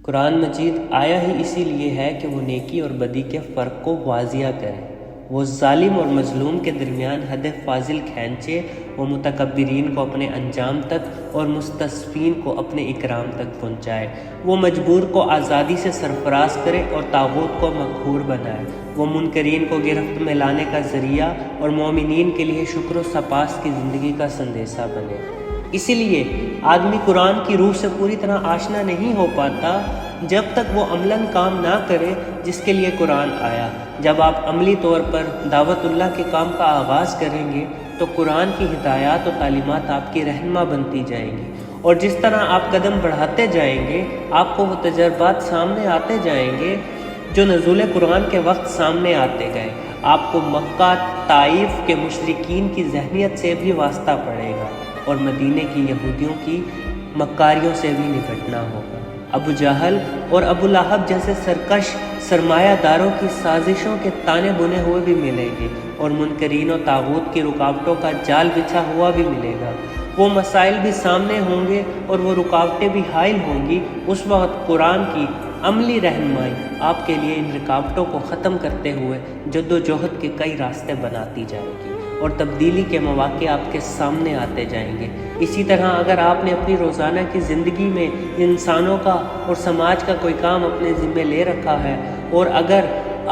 قرآن مجید آیا ہی اسی لیے ہے کہ وہ نیکی اور بدی کے فرق کو واضح کرے، وہ ظالم اور مظلوم کے درمیان حد فاضل کھینچے، وہ متکبرین کو اپنے انجام تک اور مستضعفین کو اپنے اکرام تک پہنچائے، وہ مجبور کو آزادی سے سرفراز کرے اور طاغوت کو مقہور بنائے، وہ منکرین کو گرفت میں لانے کا ذریعہ اور مومنین کے لیے شکر و سپاس کی زندگی کا سندیسہ بنے۔ اسی لیے آدمی قرآن کی روح سے پوری طرح آشنا نہیں ہو پاتا جب تک وہ عملاً کام نہ کرے جس کے لیے قرآن آیا۔ جب آپ عملی طور پر دعوت اللہ کے کام کا آغاز کریں گے تو قرآن کی ہدایات و تعلیمات آپ کی رہنما بنتی جائیں گی، اور جس طرح آپ قدم بڑھاتے جائیں گے آپ کو وہ تجربات سامنے آتے جائیں گے جو نزول قرآن کے وقت سامنے آتے گئے۔ آپ کو مکہ طائف کے مشرکین کی ذہنیت سے بھی واسطہ پڑے گا اور مدینے کی یہودیوں کی مکاریوں سے بھی نپٹنا ہوگا۔ ابو جہل اور ابو لہب جیسے سرکش سرمایہ داروں کی سازشوں کے تانے بنے ہوئے بھی ملیں گے، اور منکرین و طاغوت کی رکاوٹوں کا جال بچھا ہوا بھی ملے گا۔ وہ مسائل بھی سامنے ہوں گے اور وہ رکاوٹیں بھی حائل ہوں گی۔ اس وقت قرآن کی عملی رہنمائی آپ کے لیے ان رکاوٹوں کو ختم کرتے ہوئے جد و جہد کے کئی راستے بناتی جائے گی، اور تبدیلی کے مواقع آپ کے سامنے آتے جائیں گے۔ اسی طرح اگر آپ نے اپنی روزانہ کی زندگی میں انسانوں کا اور سماج کا کوئی کام اپنے ذمے لے رکھا ہے، اور اگر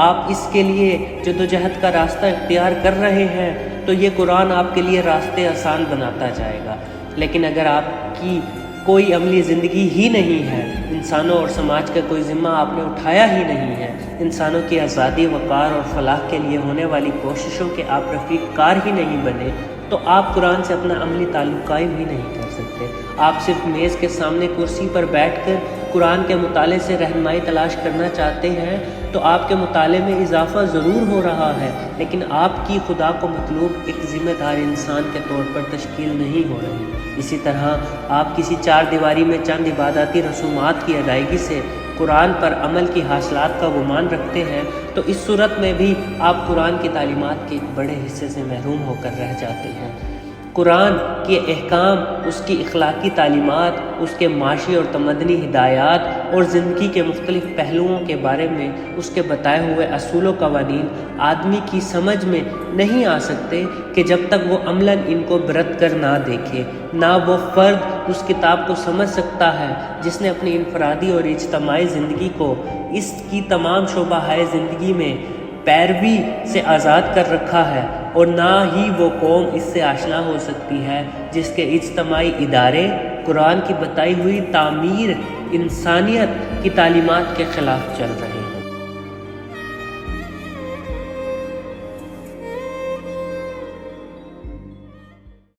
آپ اس کے لیے جدوجہد کا راستہ اختیار کر رہے ہیں تو یہ قرآن آپ کے لیے راستے آسان بناتا جائے گا۔ لیکن اگر آپ کی کوئی عملی زندگی ہی نہیں ہے، انسانوں اور سماج کا کوئی ذمہ آپ نے اٹھایا ہی نہیں ہے، انسانوں کی آزادی، وقار اور فلاح کے لیے ہونے والی کوششوں کے آپ رفیق کار ہی نہیں بنے، تو آپ قرآن سے اپنا عملی تعلق قائم ہی نہیں کر سکتے۔ آپ صرف میز کے سامنے کرسی پر بیٹھ کر قرآن کے مطالعے سے رہنمائی تلاش کرنا چاہتے ہیں تو آپ کے مطالعے میں اضافہ ضرور ہو رہا ہے، لیکن آپ کی خدا کو مطلوب ایک ذمہ دار انسان کے طور پر تشکیل نہیں ہو رہی۔ اسی طرح آپ کسی چار دیواری میں چند عباداتی رسومات کی ادائیگی سے قرآن پر عمل کی حاصلات کا گمان رکھتے ہیں تو اس صورت میں بھی آپ قرآن کی تعلیمات کے ایک بڑے حصے سے محروم ہو کر رہ جاتے ہیں۔ قرآن کے احکام، اس کی اخلاقی تعلیمات، اس کے معاشی اور تمدنی ہدایات اور زندگی کے مختلف پہلوؤں کے بارے میں اس کے بتائے ہوئے اصول و قوانین آدمی کی سمجھ میں نہیں آ سکتے کہ جب تک وہ عملاً ان کو برت کر نہ دیکھے۔ نہ وہ فرد اس کتاب کو سمجھ سکتا ہے جس نے اپنی انفرادی اور اجتماعی زندگی کو اس کی تمام شعبہ زندگی میں پیروی سے آزاد کر رکھا ہے، اور نہ ہی وہ قوم اس سے آشنا ہو سکتی ہے جس کے اجتماعی ادارے قرآن کی بتائی ہوئی تعمیر انسانیت کی تعلیمات کے خلاف چل رہے ہیں۔